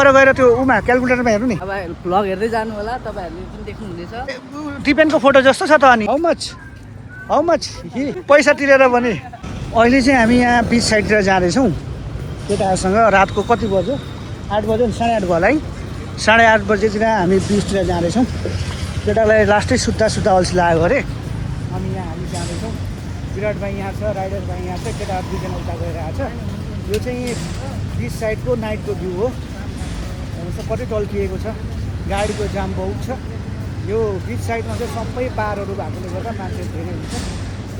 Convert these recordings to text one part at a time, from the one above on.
पर गएर त्यो उमा क्यालकुलेटरमा हेर्नु नि। अब भ्लग हेर्दै जानु होला, तपाईहरुले पनि देख्नुहुनेछ। डिपेन्डको फोटो जस्तो छ त अनि। हाउ मच पैसा तिरेर भने अहिले चाहिँ हामी यहाँ बिच साइडतिर जाँदैछौँ केटाहरूसँग। रातको कति बज्यो? 8 बज्यो नि, 8:30 भयो होला है। 8:30 बजेतिर हामी बिचतिर जाँदैछौँ। केटालाई लास्टै सुत्ता अल्छी लाग्यो अरे। अनि यहाँ हामी जाँदैछौँ। विराट भाइ यहाँ छ, राइडर भाइ यहाँ छ, केटाहरू दुईजना उता गइरहेको छ। यो चाहिँ बिच साइडको नाइटको भ्यू हो। कति टल्किएको छ, गाडीको जाम बहुत छ। यो बिच साइडमा चाहिँ सबै बारहरू भएकोले गर्दा मान्छे धेरै हुन्छ।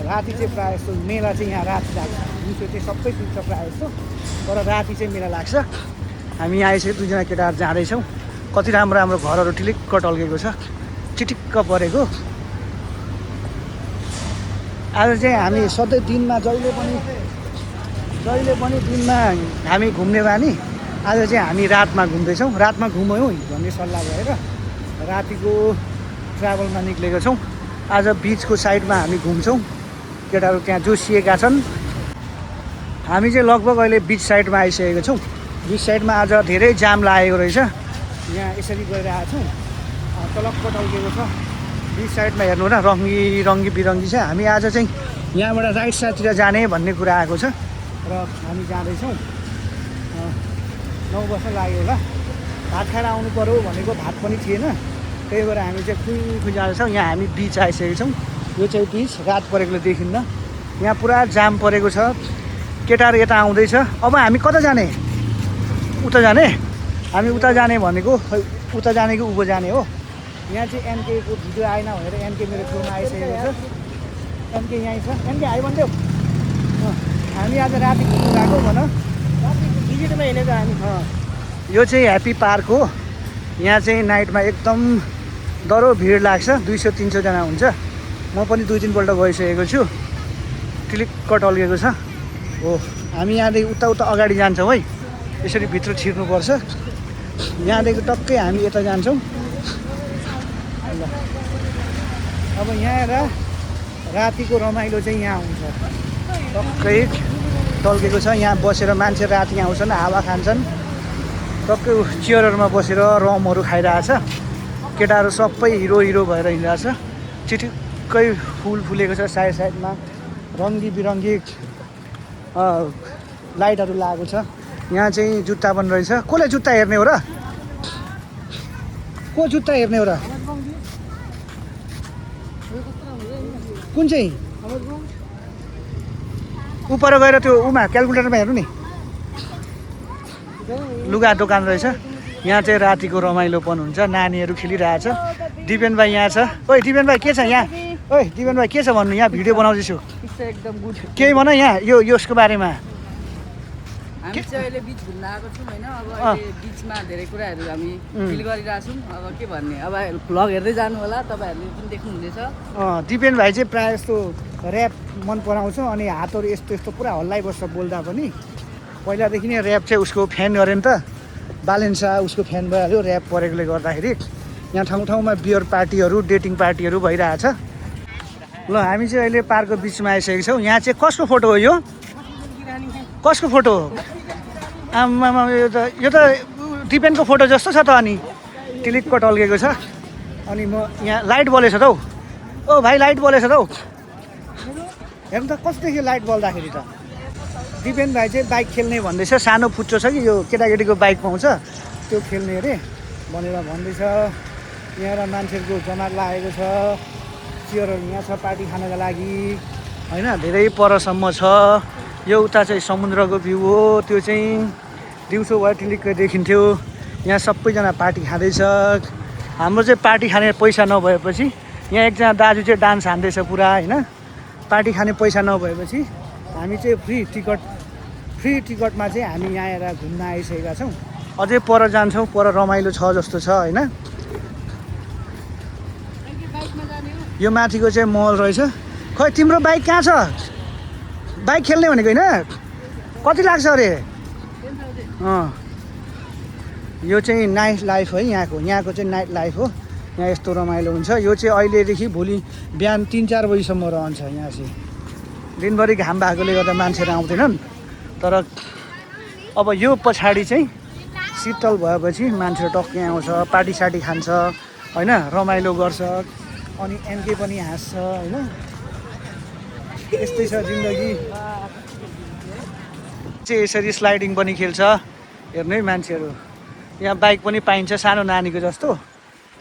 राति चाहिँ प्रायः जस्तो मेला चाहिँ यहाँ राति लाग्छ। दिउँसो चाहिँ सबै पुग्छ प्रायः जस्तो, तर राति चाहिँ मेला लाग्छ। हामी आइसक्यो, दुईजना केटाहरू जाँदैछौँ। कति राम्रो राम्रो घरहरू टिलिक्क टल्केको छ, चिटिक्क परेको। आज चाहिँ हामी सधैँ दिनमा जहिले पनि दिनमा हामी घुम्ने बानी। आज चाहिँ हामी रातमा घुम्दैछौँ। रातमा घुम्यौँ भन्ने सल्लाह भएर रातिको ट्राभलमा निक्लेको छौँ। आज बिचको साइडमा हामी घुम्छौँ। केटाहरू त्यहाँ जोसिएका छन्। हामी चाहिँ लगभग अहिले बिच साइडमा आइसकेको छौँ। बिच साइडमा आज धेरै जाम लागेको रहेछ। यहाँ यसरी गइरहेको छौँ, तलक्क टल्केको छ। बिच साइडमा हेर्नु न, रङ्गी बिरङ्गी छ। हामी आज चाहिँ यहाँबाट राइट साइडतिर जाने भन्ने कुरा आएको छ र हामी जाँदैछौँ। 9 बज्न लाग्यो होला। भात खाएर आउनु पऱ्यो भनेको भात पनि थिएन, त्यही भएर हामी चाहिँ खुइ जाँदैछौँ। यहाँ हामी बिच आइसकेको छौँ। यो चाहिँ बिच, रात परेकोले देखिन्न। यहाँ पुरा जाम परेको छ। केटाहरू यता आउँदैछ। अब हामी कता जाने? उता जाने? हामी उता जाने भनेको, उता जाने कि उँभो जाने हो। यहाँ चाहिँ एनकेको भिडियो आएन भनेर एनके मेरो छेउमा आइसकेको छ। एनके यहीँ छ। एनके आयो भनिदेऊ। हामी आज राति घुम्नु गएको भन। टिकटमा हिँडेको हामी। यो चाहिँ ह्याप्पी पार्क हो। यहाँ चाहिँ नाइटमा एकदम डह्रो भिड लाग्छ। 200-300 जना हुन्छ। म पनि 2-3 पल्ट गइसकेको छु। टिलिक्क टल्केको छ हो। हामी यहाँदेखि उता अगाडि जान्छौँ है। यसरी भित्र छिर्नुपर्छ। यहाँदेखि टक्कै हामी यता जान्छौँ। अब यहाँ रातिको रमाइलो चाहिँ यहाँ हुन्छ। टक्कै टल्केको छ। यहाँ बसेर मान्छे राति आउँछन्, हावा खान्छन्। टक्कै चेयरहरूमा बसेर रमहरू खाइरहेछ। केटाहरू सबै हिरो भएर हिँडिरहेछ। चिटिक्कै फुल फुलेको छ साइडमा। रङ्गी बिरङ्गी लाइटहरू लागेको छ। यहाँ चाहिँ जुत्ता पनि रहेछ। कसले जुत्ता हेर्ने हो र? को जुत्ता हेर्ने हो र? कुन चाहिँ? उपर गएर त्यो उमा क्यालकुलेटरमा हेर्नु नि। लुगा दोकान रहेछ। यहाँ चाहिँ रातिको रमाइलोपन हुन्छ। नानीहरू खेलिरहेछ। दिपेन भाइ यहाँ छ। ओइ दिपेन भाइ के छ यहाँ? ओइ दिपेन भाइ के छ भन्नु? यहाँ भिडियो बनाउँदैछु। एकदम गुड। केही भन यहाँ यसको बारेमा। हामी चाहिँ अहिले बिच घुम्न आएको छौँ हैन। अब अहिले बिचमा धेरै कुराहरू हामी फिल गरिरहेको छौँ। अब के भन्ने, अब भ्लग हेर्दै जानु होला, तपाईहरुले पनि देख्नुहुनेछ। दिपेन भाइ चाहिँ प्रायः जस्तो ऱ्याप मन पराउँछ। अनि हातहरू यस्तो पुरा हल्लाइबस्छ बोल्दा पनि। पहिलादेखि नै ऱ्याप चाहिँ उसको फ्यान गरे नि त। बालेन्सा उसको फ्यान भइहाल्यो ऱ्याप परेकोले गर्दाखेरि। यहाँ ठाउँमा बियर पार्टीहरू, डेटिङ पार्टीहरू भइरहेछ। ल हामी चाहिँ अहिले पार्कको बिचमा आइसकेको छौँ। यहाँ चाहिँ कसको फोटो हो यो? कसको फोटो हो? आम्मामा यो त दिपेनको फोटो जस्तो छ त अनि। टिलिक्क टल्केको छ। अनि म यहाँ लाइट बलेछ त हौ। ओ भाइ लाइट बलेछ त हौ। हेर्नु त कस्तो देखियो लाइट बल्दाखेरि त। दिपेन भाइ चाहिँ बाइक खेल्ने भन्दैछ। सानो फुच्चो छ कि यो केटाकेटीको बाइक पाउँछ त्यो खेल्ने अरे भनेर भन्दैछ। यहाँ मान्छेहरूको जमात लागेको छ। चेयरहरू यहाँ छ पार्टी खानको लागि होइन। धेरै परसम्म छ। यो उता चाहिँ समुद्रको भ्यू हो। त्यो चाहिँ दिउँसो भए टिलिक्क देखिन्थ्यो। यहाँ सबैजना पार्टी खाँदैछ। हाम्रो चाहिँ पार्टी खाने पैसा नभएपछि यहाँ एकजना दाजु चाहिँ डान्स हान्दैछ पुरा होइन। पार्टी खाने पैसा नभएपछि हामी चाहिँ फ्री टिकटमा चाहिँ हामी यहाँ आएर घुम्न आइसकेका छौँ। अझै पर जान्छौँ। पर रमाइलो छ जस्तो छ होइन। यो माथिको चाहिँ मल रहेछ। खै तिम्रो बाइक कहाँ छ? बाइक खेल्ने भनेको होइन? कति लाग्छ अरे? यो चाहिँ नाइट लाइफ है यहाँको चाहिँ नाइट लाइफ हो। यहाँ यस्तो रमाइलो हुन्छ। यो चाहिँ अहिलेदेखि भोलि बिहान 3-4 बजीसम्म रहन्छ। यहाँ चाहिँ दिनभरि घाम भएकोले गर्दा मान्छेहरू आउँदैनन्। तर अब यो पछाडि चाहिँ शीतल भएपछि मान्छेहरू टक्कै आउँछ, पार्टी सार्टी खान्छ होइन, रमाइलो गर्छ, अनि एनके पनि हाँस्छ होइन। यस्तै छ जिन्दगी। चाहिँ यसरी स्लाइडिङ पनि खेल्छ, हेर्नु है मान्छेहरू। यहाँ बाइक पनि पाइन्छ सानो नानीको जस्तो,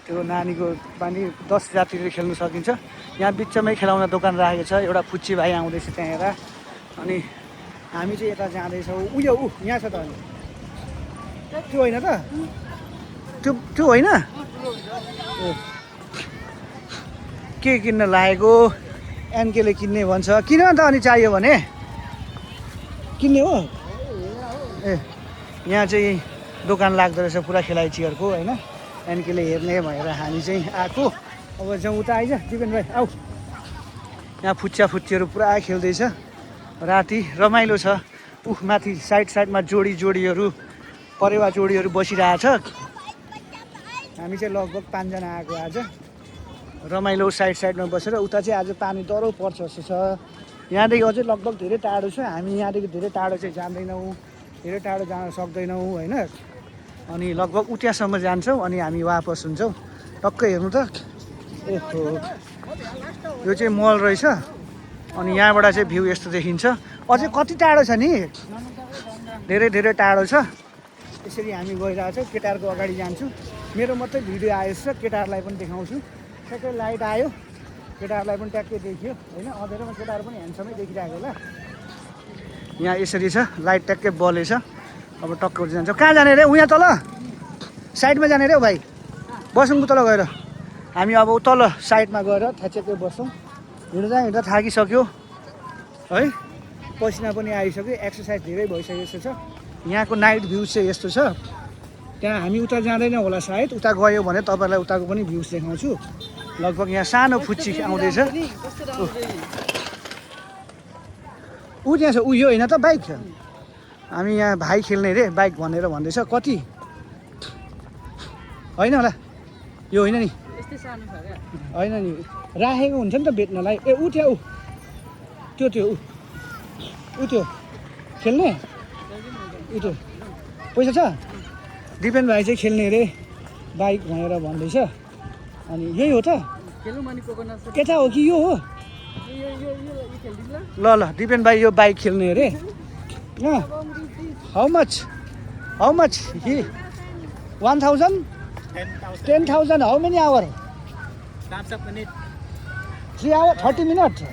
त्यो नानीको पनि 10,000 तिरेर खेल्नु सकिन्छ। यहाँ बिचमै खेलाउन दोकान राखेको छ, एउटा फुच्ची भाइ आउँदैछ त्यहाँ हेर। अनि हामी चाहिँ यता जाँदैछौँ। उयो यहाँ छ त, अनि त्यो होइन त, त्यो होइन। के किन्न लागेको, एनकेले किन्ने भन्छ, किन त अनि चाहियो भने किन्ने हो। ए यहाँ चाहिँ दोकान लाग्दो रहेछ पुरा खेलाइ चियरको होइन, एनकेले हेर्ने भनेर हामी चाहिँ आएको। अब जाउँ उता आइज दिपेन भाइ, आऊ। यहाँ फुच्चीहरू पुरा खेल्दैछ, राति रमाइलो छ। माथि साइडमा जोडीहरू, परेवा जोडीहरू बसिरहेछ। हामी चाहिँ लगभग 5 जना आएको आज, रमाइलो साइडमा बसेर। उता चाहिँ आज पानी डह्रो पर्छ जस्तो छ। यहाँदेखि अझै लगभग धेरै टाढो छ, हामी यहाँदेखि धेरै टाढो चाहिँ जान्दैनौँ, धेरै टाढो जान सक्दैनौँ होइन। अनि लगभग उतियासम्म जान्छौँ, अनि हामी वापस हुन्छौँ। टक्कै हेर्नु त, ओहो यो चाहिँ मल रहेछ। अनि यहाँबाट चाहिँ भ्यू यस्तो देखिन्छ। अझै कति टाढो छ नि, धेरै टाढो छ। यसरी हामी गइरहेछौँ। केटाहरूको अगाडि जान्छु, मेरो मात्रै भिडियो आएछ, केटाहरूलाई पनि देखाउँछु। ठ्याक्कै लाइट आयो, केटाहरूलाई पनि ट्याक्कै देखियो होइन। अँधेरोमा केटाहरू पनि ह्यान्डसमै देखिरहेको होला। यहाँ यसरी छ, लाइट ट्याक्कै बलेछ। अब टक्कै जान्छ। कहाँ जाने रे? उहाँ तल साइडमा जाने रे भाइ, बसौँ तल गएर। हामी अब तल साइडमा गएर थ्याचेक्कै बस्छौँ। हिँड्दा थाकिसक्यो है, पसिना पनि आइसक्यो, एक्सर्साइज धेरै भइसकेको छ। यहाँको नाइट भ्यू चाहिँ यस्तो छ। त्यहाँ हामी उता जाँदैनौँ होला सायद, उता गयो भने तपाईँलाई उताको पनि भ्यूज देखाउँछु। लगभग यहाँ सानो फुच्ची आउँदैछ। ऊ त्यहाँ छ, ऊ यो होइन त बाइक। हामी यहाँ भाइ खेल्ने रे बाइक भनेर भन्दैछ। कति होइन होला, यो होइन नि, होइन नि, राखेको हुन्छ नि त बेच्नलाई। ए ऊ त्यो त्यो खेल्ने ऊ त्यो पैसा छ। दिपेन भाइ चाहिँ खेल्ने रे बाइक भनेर भन्दैछ। अनि यही हो त, केटा हो कि यो हो? ल दिपेन भाइ यो बाइक खेल्ने अरे। हाउ मच हि? 1,000 10,000 how many hour? 3 hours 30 minutes.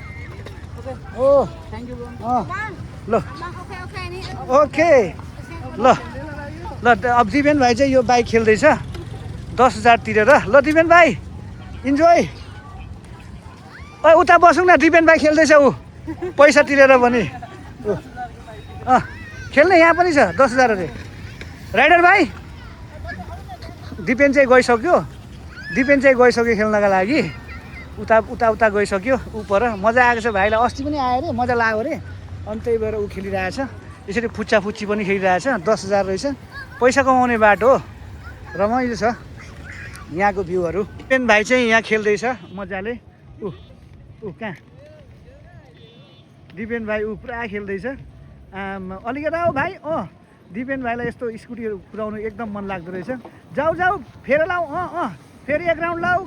Oh, thank you. ल ओके ल अब दिपेन भाइ चाहिँ यो बाइक खेल्दैछ 10,000 तिरेर। ल दिपेन भाइ इन्जोय। ओ उता बसौँ न, दिपेन भाइ खेल्दैछ ऊ पैसा तिरेर पनि। खेल्ने यहाँ पनि छ 10,000 अरे। राइडर भाइ दिपेन चाहिँ गइसक्यो खेल्नका लागि। उता गइसक्यो उपर। मजा आएको छ भाइलाई, अस्ति पनि आयो अरे, मजा लाग्यो अरे। अनि त्यही भएर ऊ खेलिरहेछ। यसरी फुच्ची पनि खेलिरहेछ। 10,000 रहेछ, पैसा कमाउने बाटो हो, रमाइलो छ यहाँको भ्यूहरू। दिपेन भाइ चाहिँ यहाँ खेल्दैछ मजाले। कहाँ दिपेन भाइ पुरा खेल्दैछ। अलिकति आऊ भाइ। दिपेन भाइलाई यस्तो स्कुटीहरू कुदाउनु एकदम मन लाग्दो रहेछ। जाऊ फेर लाऊ, फेरि एक राउन्ड लाऊ।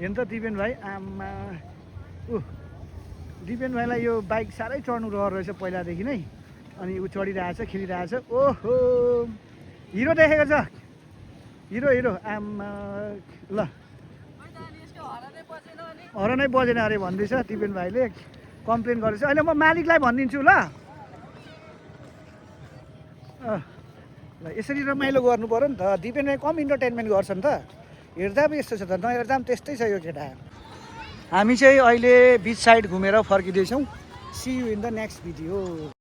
हेर्नु त दिपेन भाइ, आमा दिपेन भाइलाई यो बाइक साह्रै चढ्नु रहर रहेछ पहिलादेखि नै। अनि ऊ चढिरहेछ, खेलिरहेछ। ओहो हिरो देखेको छ, हिरो आमा। ल हरनै बजेन अरे भन्दैछ दिपेन भाइले, कम्प्लेन गरेछ। अहिले म मालिकलाई भनिदिन्छु ल। यसरी रमाइलो गर्नु पऱ्यो नि त। दिपेन भाइ कम इन्टरटेनमेन्ट गर्छ नि त, हेर्दा पनि यस्तो छ त, नहेर्दा पनि त्यस्तै छ यो केटा। हामी चाहिँ अहिले बिच साइड घुमेर फर्किँदैछौँ। See you in the next video.